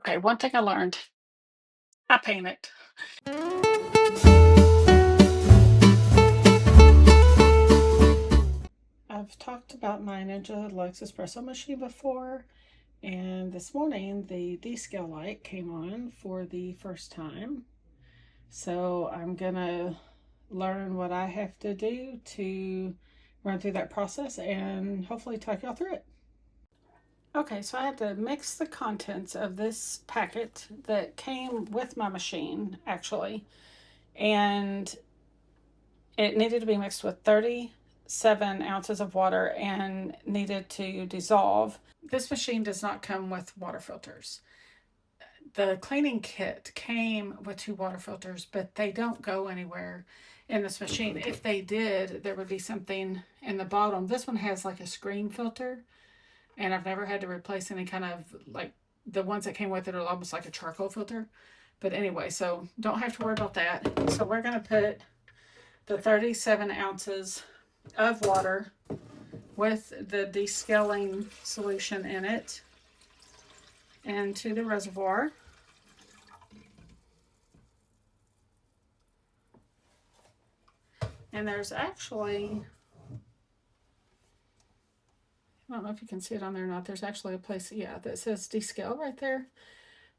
Okay, one thing I learned, I paint it. I've talked about my Ninja Luxe Espresso machine before, and this morning the descale light came on for the first time. So I'm gonna learn what I have to do to run through that process and hopefully talk y'all through it. Okay, so I had to mix the contents of this packet that came with my machine, actually, and it needed to be mixed with 37 ounces of water and needed to dissolve. This machine does not come with water filters. The cleaning kit came with 2 water filters, but they don't go anywhere in this machine. If they did, there would be something in the bottom. This one has like a screen filter, and I've never had to replace any kind of, like, the ones that came with it are almost like a charcoal filter. But anyway, so don't have to worry about that. So we're going to put the 37 ounces of water with the descaling solution in it into the reservoir. And there's actually, I don't know if you can see it on there or not, there's actually a place, yeah, that says descale right there,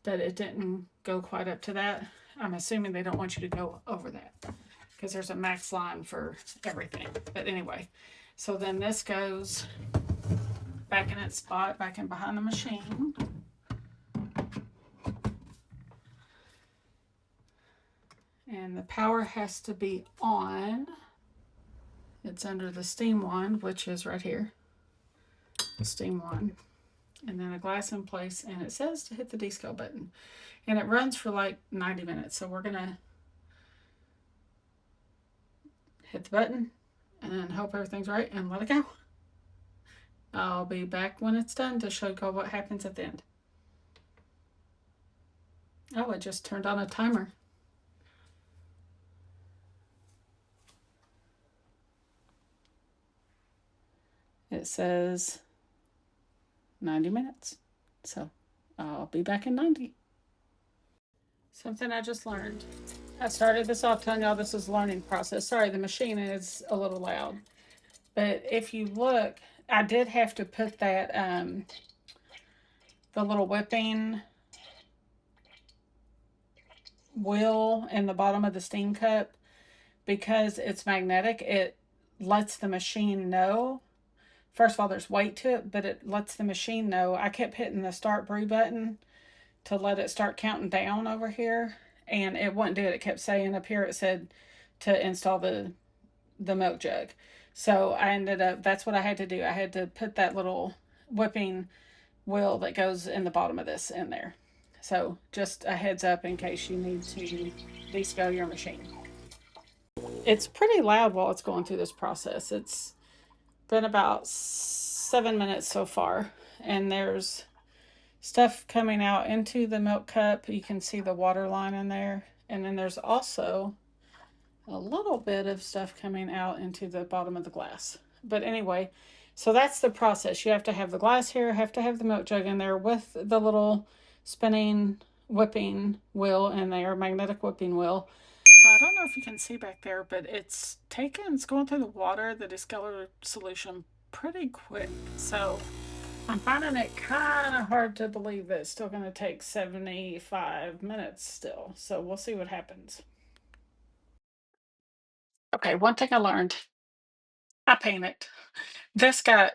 but it didn't go quite up to that. I'm assuming they don't want you to go over that because there's a max line for everything. But anyway, so then this goes back in its spot, back in behind the machine. And the power has to be on. It's under the steam wand, which is right here, the steam wand. And then a glass in place, and it says to hit the descale button. And it runs for like 90 minutes. So we're gonna hit the button and hope everything's right and let it go. I'll be back when it's done to show you what happens at the end. Oh, it just turned on a timer. It says 90 minutes. So I'll be back in 90. Something I just learned. I started this off telling y'all this is a learning process. Sorry, the machine is a little loud. But if you look, I did have to put that, the little whipping wheel in the bottom of the steam cup because it's magnetic. It lets the machine know. First of all, there's weight to it, but it lets the machine know. I kept hitting the start brew button to let it start counting down over here, and it wouldn't do it. It kept saying up here, it said to install the milk jug. So I ended up, that's what I had to do. I had to put that little whipping wheel that goes in the bottom of this in there. So just a heads up in case you need to descale your machine. It's pretty loud while it's going through this process. It's been about 7 minutes so far, and there's stuff coming out into the milk cup. You can see the water line in there, and then there's also a little bit of stuff coming out into the bottom of the glass. But anyway, so that's the process. You have to have the glass here, have to have the milk jug in there with the little spinning whipping wheel in there, magnetic whipping wheel. So I don't know if you can see back there, but it's going through the water, the descaler solution, pretty quick. So I'm finding it kind of hard to believe that it's still going to take 75 minutes still. So we'll see what happens. Okay, one thing I learned, I paint it. This got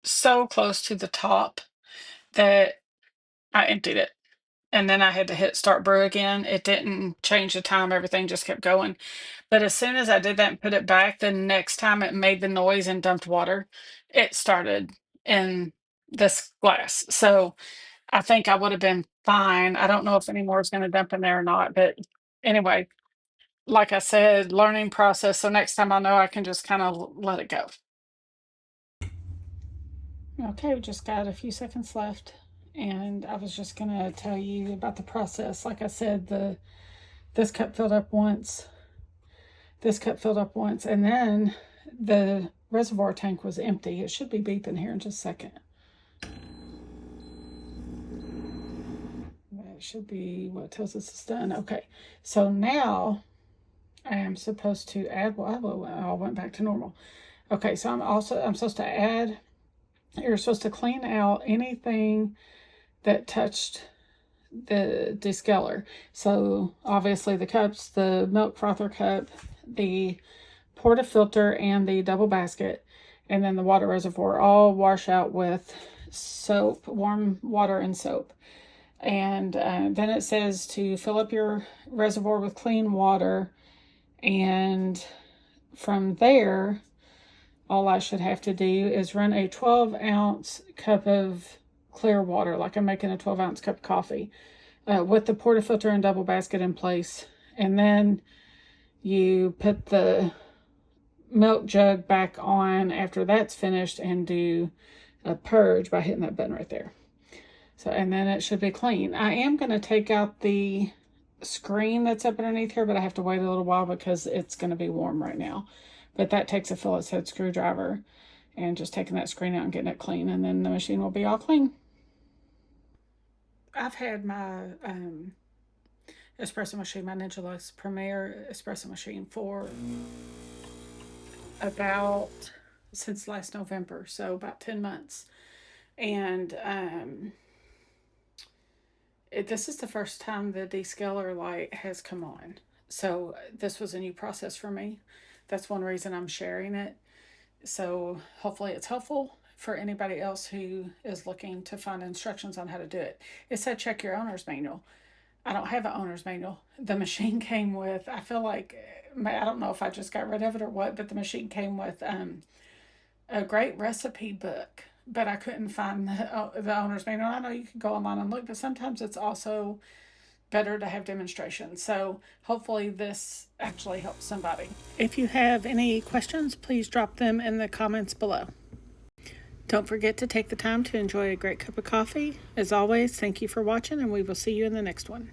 so close to the top that I emptied it. And then I had to hit start brew again. It didn't change the time, everything just kept going. But as soon as I did that and put it back, the next time it made the noise and dumped water, it started in this glass. So I think I would have been fine. I don't know if any more is going to dump in there or not. But anyway, like I said, learning process. So next time I know I can just kind of let it go. Okay, we just got a few seconds left. And I was just going to tell you about the process. Like I said, this cup filled up once. This cup filled up once. And then the reservoir tank was empty. It should be beeping here in just a second. that should be what tells us it's done. Okay, so now I am supposed to add, well, I went back to normal. Okay, so I'm supposed to add, you're supposed to clean out anything that touched the descaler. So obviously the cups, the milk frother cup, the portafilter, and the double basket, and then the water reservoir, all wash out with soap, warm water and soap. And then it says to fill up your reservoir with clean water, and from there all I should have to do is run a 12-ounce cup of clear water, like I'm making a 12-ounce cup of coffee, with the portafilter and double basket in place. And then you put the milk jug back on after that's finished and do a purge by hitting that button right there. So, and then it should be clean. I am going to take out the screen that's up underneath here, but I have to wait a little while because it's going to be warm right now. But that takes a Phillips head screwdriver and just taking that screen out and getting it clean, and then the machine will be all clean. I've had my espresso machine, my Ninja Luxe Premier espresso machine, for about since last November, so about 10 months. And this is the first time the descaler light has come on. So this was a new process for me. That's one reason I'm sharing it. So hopefully it's helpful for anybody else who is looking to find instructions on how to do it. It said check your owner's manual. I don't have an owner's manual. The machine came with, I feel like, I don't know if I just got rid of it or what, but the machine came with a great recipe book, but I couldn't find the owner's manual. I know you can go online and look, but sometimes it's also better to have demonstrations. So hopefully this actually helps somebody. If you have any questions, please drop them in the comments below. Don't forget to take the time to enjoy a great cup of coffee. As always, thank you for watching, and we will see you in the next one.